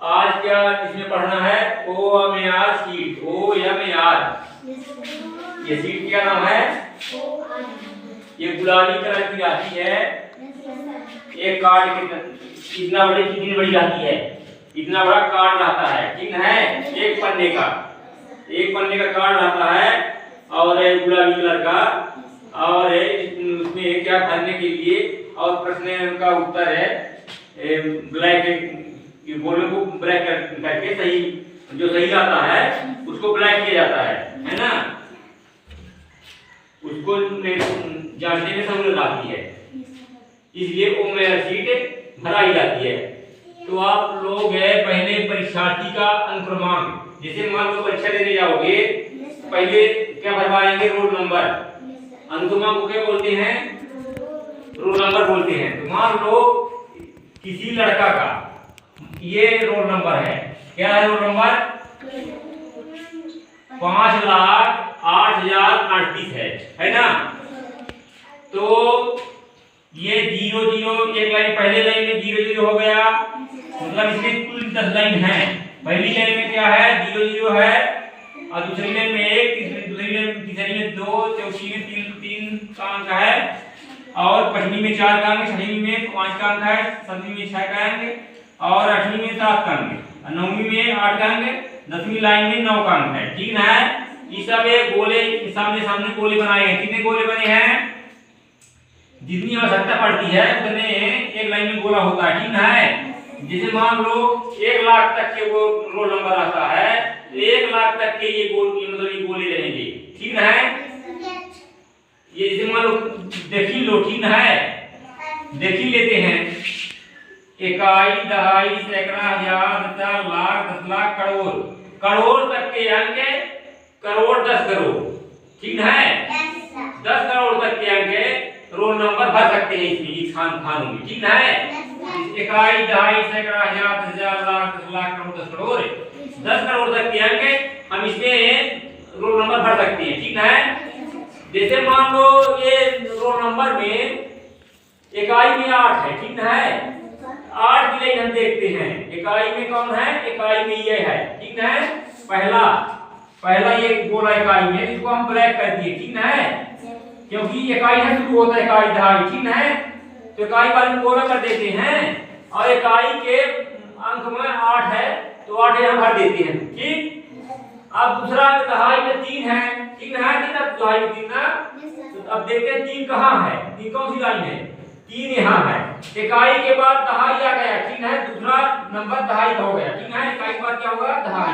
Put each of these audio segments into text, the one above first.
आज क्या इसमें पढ़ना है? OMR sheet. OMR ये शीट क्या नाम है? ये गुलाबी कलर की आती है। एक कार्ड इतना बड़ी कितनी बड़ी आती है? इतना बड़ा कार्ड आता है, ठीक है? एक पन्ने का कार्ड आता है और गुलाबी कलर का, और उसमें क्या भरने के लिए और प्रश्न का उत्तर है ब्लैक, ये बोर्ड को ब्लैक करके सही जो सही आता है उसको ब्लैक किया जाता है ना? उसको जानने में सहूलियत आती है, इसलिए OMR शीट भराई जाती है। तो आप लोग पहले परीक्षार्थी का अनुक्रमांक, जैसे मान लो परीक्षा देने जाओगे, पहले क्या भरवाएंगे? Roll number. अनुक्रमांक को क्या बोलते हैं? रोल नंबर बोलते हैं। तो मान लो किसी लड़का का ये रोल नंबर है, क्या है रोल नंबर? 5,08,038 है ना? तो ये 0 एक लाइन, पहले लाइन में 0 हो गया, मतलब इसमें कुल 10 लाइन है। पहली लाइन में क्या है? 0 है, और दूसरी लाइन में 1, दूसरी लाइन तीसरी में 2, चौथी में 3 का अंक है, और पंचमी में 4 का अंक, छठवीं में 5 का अंक है, सातवीं में 6 का अंक, और आठवीं में 7 का अंक, नौवीं में 8 का अंक, 10वीं लाइन में 9 का अंक है, ठीक है? ये सब एक गोले सामने गोले बनाए हैं। कितने गोले बने हैं? जितनी आवश्यकता पड़ती है उतने एक लाइन में गोला होता है, ठीक है? जैसे मान लो 1 लाख तक के वो रोल नंबर आता है, तो 1 लाख तक के ये मतलब ये गोले रहेंगे, ठीक है? ये जैसे मान लो देख ही लो, ठीक है? देख ही लेते हैं। इकाई, दहाई, सैकड़ा, हजार, 10,000, लाख, 10 लाख, करोड़ तक के अंक, करोड़ 10 करोड़, ठीक है? 10 करोड़ तक के अंक रोल नंबर भर सकते हैं इसमें, इस खानों में, ठीक है? इकाई, दहाई, सैकड़ा, हजार, 10,000, लाख, 10 लाख, करोड़, 10 करोड़, 10 करोड़ तक के अंक हम इसमें रोल नंबर भर सकते हैं, ठीक है? जैसे मान लो ये रोल नंबर में इकाई में 8 है, ठीक है? 8 की लाइन हम देखते हैं। इकाई में कौन है? इकाई में ये है, ठीक है? पहला ये गोला इकाई में, इसको हम ब्लैक कर दिए, ठीक है? क्योंकि इकाई है शुरू होता है इकाई, दहाई, ठीक है? तो इकाई वाले में गोला कर देते हैं, और इकाई के अंक में 8 है तो 8 यहां भर देते हैं, ठीक? अब दूसरा दहाई में 3 है, ठीक है? दहाई में 3 ना, तो अब देखते हैं 3 कहां है? 3 कौन सी लाइन है? 3 यहाँ है। इकाई के बाद दहाई आ गया, ठीक है? दूसरा नंबर दहाई का हो गया, ठीक है? इकाई के बाद क्या होगा? दहाई।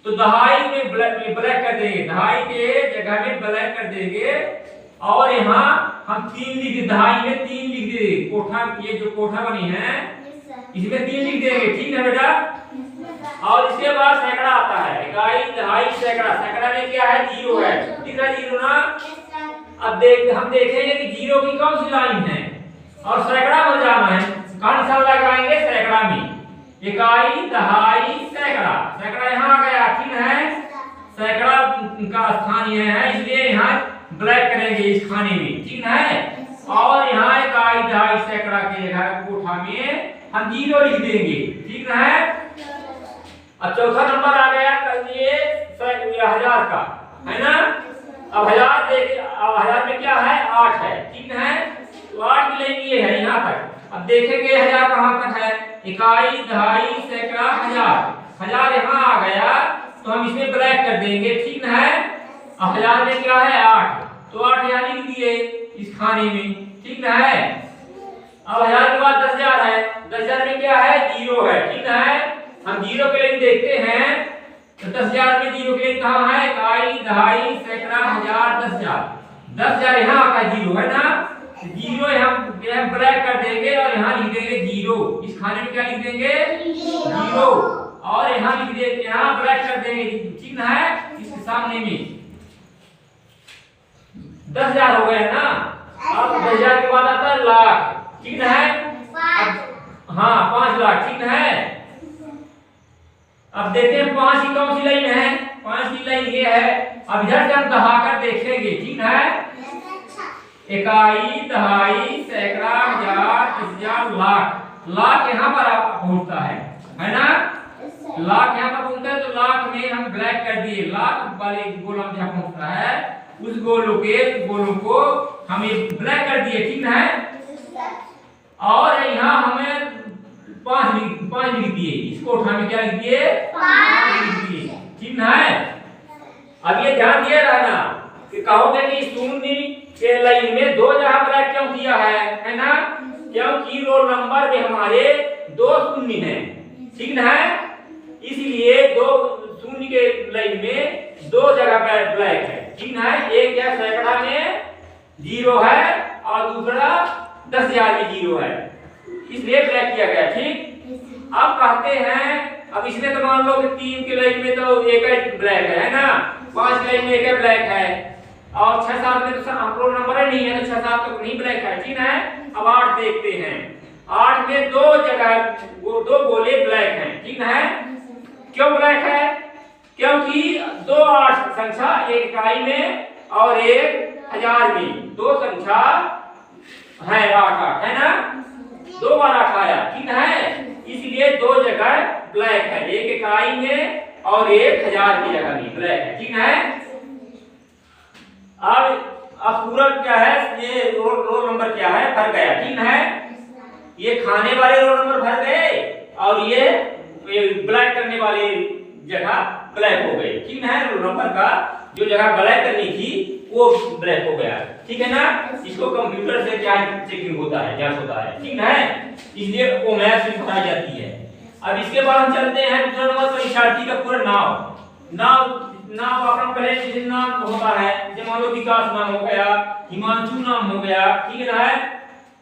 तो दहाई में ब्लैक कर देंगे, दहाई के जगह में ब्लैक कर देंगे, और यहाँ हम 3 लिख, दहाई में 3 लिख देंगे। कोठा, ये जो कोठा बनी है इसमें 3 लिख देंगे, ठीक है बेटा? और इसके बाद सैकड़ा आता है, इकाई, दहाई, सैकड़ा। सैकड़ा में क्या है? 0 है, दिख रहा है 0 ना? अब हम देखेंगे कि 0 की कौन सी लाइन है, और सैकड़ा में जाना है, कौन सा लगाएंगे? सैकड़ा में। इकाई, दहाई, सैकड़ा, सैकड़ा यहाँ आ गया, ठीक है? सैकड़ा का स्थान यह है, इसलिए यहाँ ब्लैक करेंगे इस खाने में, ठीक है? और यहाँ इकाई, दहाई, सैकड़ा के जगह कोठा में हम 0 लिख देंगे, ठीक है? अब चौथा नंबर आ गया, ये 1000 का है ना? अब 1000 देखिए, अब 1000 में क्या है? 8 है, ठीक है? तो 8 की लाइन ये है यहाँ तक। अब देखेंगे 1000 कहाँ तक है? इकाई, दहाई, सैकड़ा, 1000 यहाँ आ गया, तो हम इसमें ब्लैक कर देंगे, ठीक है? अब 1000 में क्या है? 8, तो 8 यहाँ लिख दिए इस खाने में, ठीक है? अब 1000 के बाद 10,000 है, 10,000 में क्या है? 0 है, ठीक है? हम 0 के लिए देखते हैं, तो 10,000 में 0 के लिए कहाँ है? इकाई, दहाई, सैकड़ा, 1000, 10,000, 10,000 यहाँ आता है 0 है ना? 0 हम ब्लैक कर देंगे, और यहाँ लिख देंगे 0। इस खाने में क्या लिख देंगे? 0, और यहाँ लिख देंगे, यहाँ ब्लैक कर देंगे, ठीक है? इसके सामने में 10,000 हो गए ना? अब 10,000 के बाद आता है लाख, ठीक है? हाँ 5 लाख, ठीक है? अब देखते हैं 5 की कौन सी लाइन है? 5 की लाइन ये है। अब इधर से हम दहाकर देखेंगे, ठीक है? इकाई, दहाई, सैकड़ा, हजार, 10,000, लाख। लाख यहाँ पर पहुंचता है ना? लाख यहाँ पर बोलता है तो लाख में हम ब्लैक कर दिए, लाख वाले गोलम जहाँ पहुंचता है उस गोलों को हम ब्लैक कर दिए, ठीक है। और यहाँ हमें 5 लिख दिए, इसको उठा में क्या लिख दिए 5 लिख दिए, ठीक है। अब ये ध्यान दिए रहना कि कहोगे कि शून्य के लाइन में 2 जगह ब्लैक क्यों किया है ना, क्योंकि रोल नंबर में हमारे 2 शून्य हैं, ठीक है। इसलिए 2 शून्य के लाइन में 2 जगह ब्लैक है, ठीक है। एक या सैकड़ा में 0 है और दूसरा 10,000 में 0 है, इसलिए ब्लैक किया गया, ठीक। अब कहते हैं, अब इसमें तो मान लो कि 3 के लाइन में तो एक ही ब्लैक है ना, 5 लाइन में एक ही ब्लैक है और 6-7 में तो रोल नंबर नहीं है तो 6-7 तो नहीं ब्लैक है, ठीक है। अब 8 देखते हैं, 8 में 2 जगह 2 गोले ब्लैक हैं, ठीक है। क्यों ब्लैक है, क्योंकि 2 8 संख्या एक इकाई में और एक 1000 में 2 संख्या है 8 है ना, 2 बार 8 आया, ठीक है। इसलिए 2 जगह ब्लैक है, एक इकाई में और एक 1000 की जगह में ब्लैक है, ठीक है। अब पूरा क्या है, ये रोल नंबर क्या है भर गया, ठीक है। ये खाने वाले रोल नंबर भर गए और ये ब्लैक करने वाले जगह ब्लैक हो गए, ठीक है। रोल नंबर का जो जगह ब्लैक करनी थी वो ब्लैक हो गया, ठीक है ना। इसको कंप्यूटर से क्या चेकिंग होता है, जांच होता है, ठीक है। इसलिए वो मैथ से बताई जाती है। अब इसके बाद हम चलते हैं दूसरा नंबर पर, शिक्षार्थी का पूरा नाम अपना पहले जैसे नाम होता है, जैसे मान लो विकास नाम हो गया, हिमांशु नाम हो गया, ठीक है ना।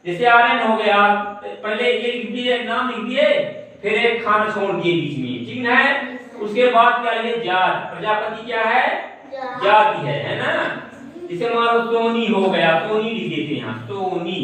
जैसे आर्यन हो गया, पहले ये लिख दिए, नाम लिख दिए, फिर एक खाना छोड़ दिए बीच में, ठीक है। उसके बाद क्या लिए जात, प्रजापति क्या है जाति है ना। जैसे मान लो सोनी हो गया, सोनी लिख देते हैं यहाँ, सोनी,